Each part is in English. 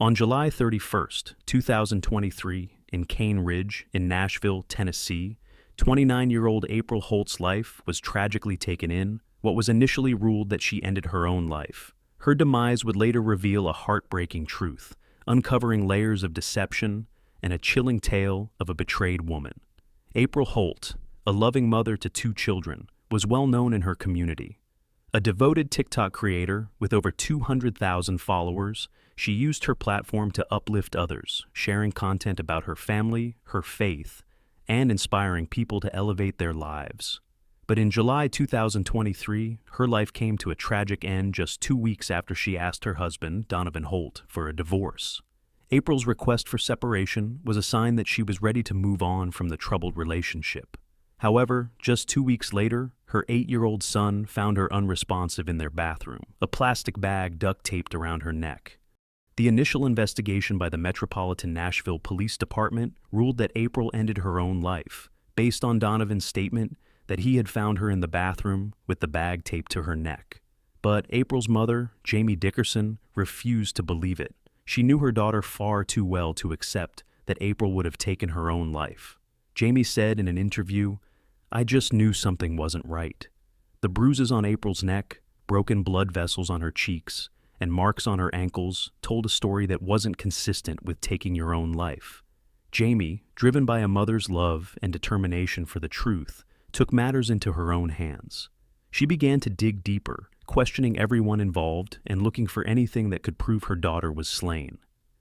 On July 31st, 2023, in Cane Ridge, in Nashville, Tennessee, 29-year-old April Holt's life was tragically taken in what was initially ruled that she ended her own life. Her demise would later reveal a heartbreaking truth, uncovering layers of deception and a chilling tale of a betrayed woman. April Holt, a loving mother to 2 children, was well known in her community. A devoted TikTok creator with over 200,000 followers, she used her platform to uplift others, sharing content about her family, her faith, and inspiring people to elevate their lives. But in July 2023, her life came to a tragic end just 2 weeks after she asked her husband, Donovan Holt, for a divorce. April's request for separation was a sign that she was ready to move on from the troubled relationship. However, just 2 weeks later, her 8-year-old son found her unresponsive in their bathroom, a plastic bag duct taped around her neck. The initial investigation by the Metropolitan Nashville Police Department ruled that April ended her own life, based on Donovan's statement that he had found her in the bathroom with the bag taped to her neck. But April's mother, Jamie Dickerson, refused to believe it. She knew her daughter far too well to accept that April would have taken her own life. Jamie said in an interview, "I just knew something wasn't right." The bruises on April's neck, broken blood vessels on her cheeks, and marks on her ankles told a story that wasn't consistent with taking your own life. Jamie, driven by a mother's love and determination for the truth, took matters into her own hands. She began to dig deeper, questioning everyone involved and looking for anything that could prove her daughter was slain.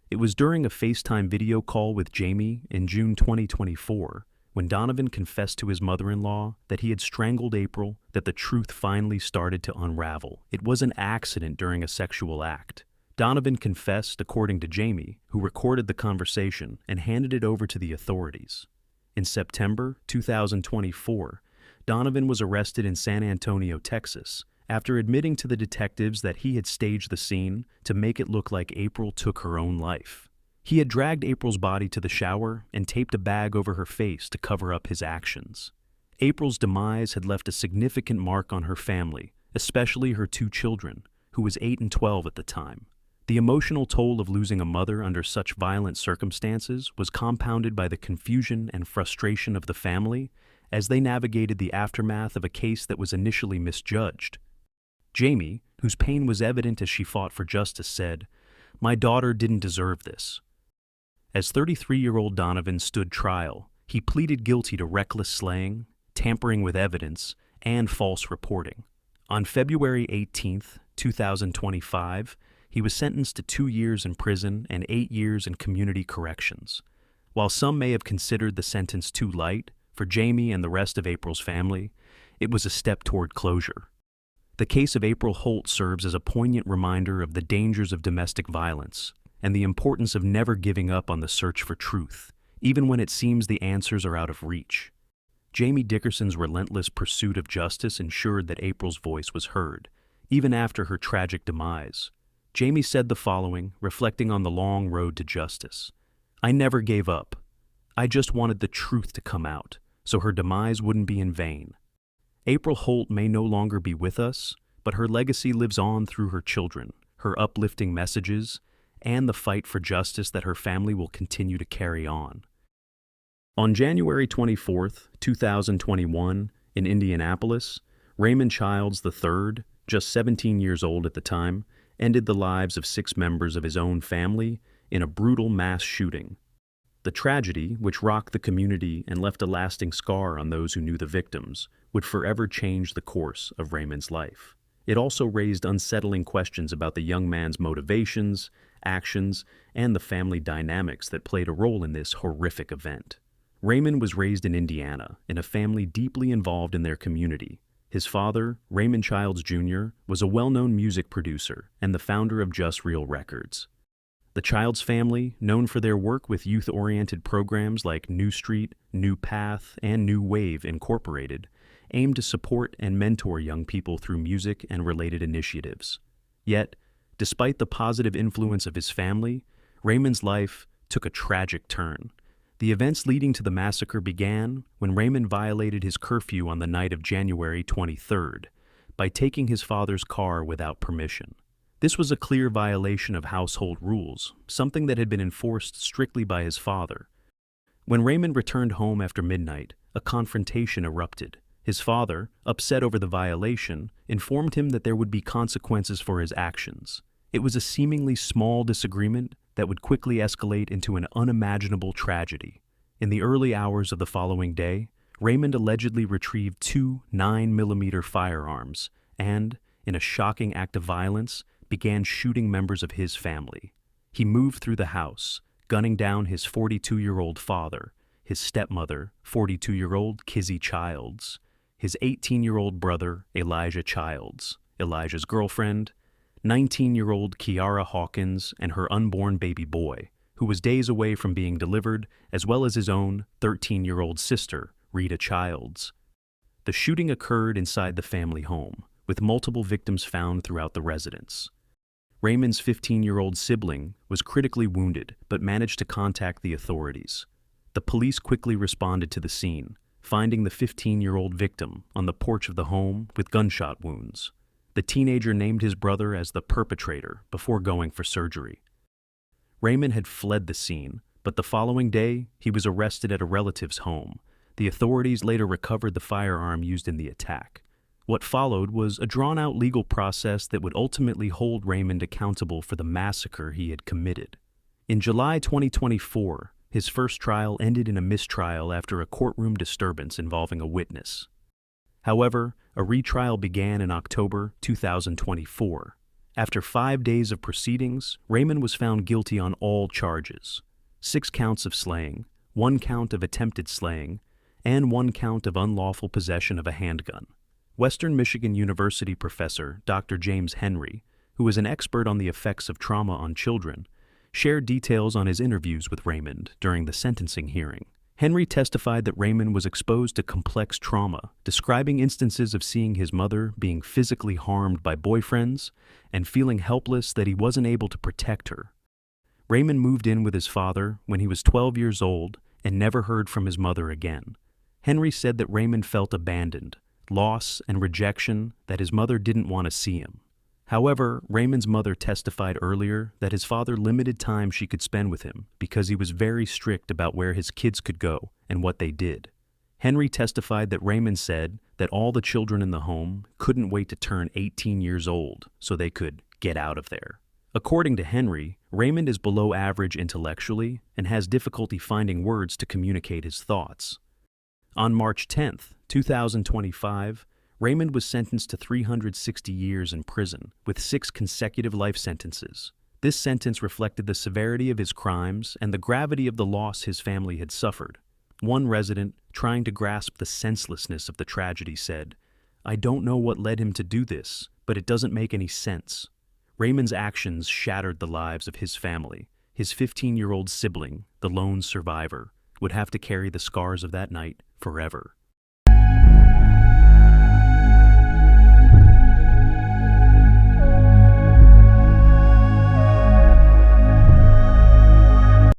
It was during a FaceTime video call with Jamie in June 2024 when Donovan confessed to his mother-in-law that he had strangled April that the truth finally started to unravel. It was an accident during a sexual act. Donovan confessed, according to Jamie, who recorded the conversation and handed it over to the authorities. In September 2024, Donovan was arrested in San Antonio, Texas, after admitting to the detectives that he had staged the scene to make it look like April took her own life. He had dragged April's body to the shower and taped a bag over her face to cover up his actions. April's demise had left a significant mark on her family, especially her 2 children, who was 8 and 12 at the time. The emotional toll of losing a mother under such violent circumstances was compounded by the confusion and frustration of the family as they navigated the aftermath of a case that was initially misjudged. Jamie, whose pain was evident as she fought for justice, said, "My daughter didn't deserve this." As 33-year-old Donovan stood trial, he pleaded guilty to reckless slaying, tampering with evidence, and false reporting. On February 18, 2025, he was sentenced to 2 years in prison and 8 years in community corrections. While some may have considered the sentence too light, for Jamie and the rest of April's family, it was a step toward closure. The case of April Holt serves as a poignant reminder of the dangers of domestic violence and the importance of never giving up on the search for truth, even when it seems the answers are out of reach. Jamie Dickerson's relentless pursuit of justice ensured that April's voice was heard, even after her tragic demise. Jamie said the following, reflecting on the long road to justice. "I never gave up. I just wanted the truth to come out, so her demise wouldn't be in vain." April Holt may no longer be with us, but her legacy lives on through her children, her uplifting messages, and the fight for justice that her family will continue to carry on. On January 24, 2021, in Indianapolis, Raymond Childs III, just 17 years old at the time, ended the lives of 6 members of his own family in a brutal mass shooting. The tragedy, which rocked the community and left a lasting scar on those who knew the victims, would forever change the course of Raymond's life. It also raised unsettling questions about the young man's motivations, actions, and the family dynamics that played a role in this horrific event. Raymond was raised in Indiana, in a family deeply involved in their community. His father, Raymond Childs Jr., was a well-known music producer and the founder of Just Real Records. The Childs family, known for their work with youth-oriented programs like New Street, New Path, and New Wave Incorporated, aimed to support and mentor young people through music and related initiatives. Yet, despite the positive influence of his family, Raymond's life took a tragic turn. The events leading to the massacre began when Raymond violated his curfew on the night of January 23rd by taking his father's car without permission. This was a clear violation of household rules, something that had been enforced strictly by his father. When Raymond returned home after midnight, a confrontation erupted. His father, upset over the violation, informed him that there would be consequences for his actions. It was a seemingly small disagreement that would quickly escalate into an unimaginable tragedy. In the early hours of the following day, Raymond allegedly retrieved two 9mm firearms and, in a shocking act of violence, began shooting members of his family. He moved through the house, gunning down his 42-year-old father, his stepmother, 42-year-old Kizzy Childs, his 18-year-old brother, Elijah Childs, Elijah's girlfriend, 19-year-old Kiara Hawkins, and her unborn baby boy, who was days away from being delivered, as well as his own 13-year-old sister, Rita Childs. The shooting occurred inside the family home, with multiple victims found throughout the residence. Raymond's 15-year-old sibling was critically wounded but managed to contact the authorities. The police quickly responded to the scene, finding the 15-year-old victim on the porch of the home with gunshot wounds. The teenager named his brother as the perpetrator before going for surgery. Raymond had fled the scene, but the following day he was arrested at a relative's home. The authorities later recovered the firearm used in the attack. What followed was a drawn-out legal process that would ultimately hold Raymond accountable for the massacre he had committed. In July 2024, his first trial ended in a mistrial after a courtroom disturbance involving a witness. However, a retrial began in October 2024. After 5 days of proceedings, Raymond was found guilty on all charges: 6 counts of slaying, 1 count of attempted slaying, and 1 count of unlawful possession of a handgun. Western Michigan University professor Dr. James Henry, who is an expert on the effects of trauma on children, shared details on his interviews with Raymond during the sentencing hearing. Henry testified that Raymond was exposed to complex trauma, describing instances of seeing his mother being physically harmed by boyfriends and feeling helpless that he wasn't able to protect her. Raymond moved in with his father when he was 12 years old and never heard from his mother again. Henry said that Raymond felt abandoned, loss, and rejection, that his mother didn't want to see him. However, Raymond's mother testified earlier that his father limited time she could spend with him because he was very strict about where his kids could go and what they did. Henry testified that Raymond said that all the children in the home couldn't wait to turn 18 years old so they could get out of there. According to Henry, Raymond is below average intellectually and has difficulty finding words to communicate his thoughts. On March 10, 2025, Raymond was sentenced to 360 years in prison, with 6 consecutive life sentences. This sentence reflected the severity of his crimes and the gravity of the loss his family had suffered. One resident, trying to grasp the senselessness of the tragedy, said, "I don't know what led him to do this, but it doesn't make any sense." Raymond's actions shattered the lives of his family. His 15-year-old sibling, the lone survivor, would have to carry the scars of that night forever.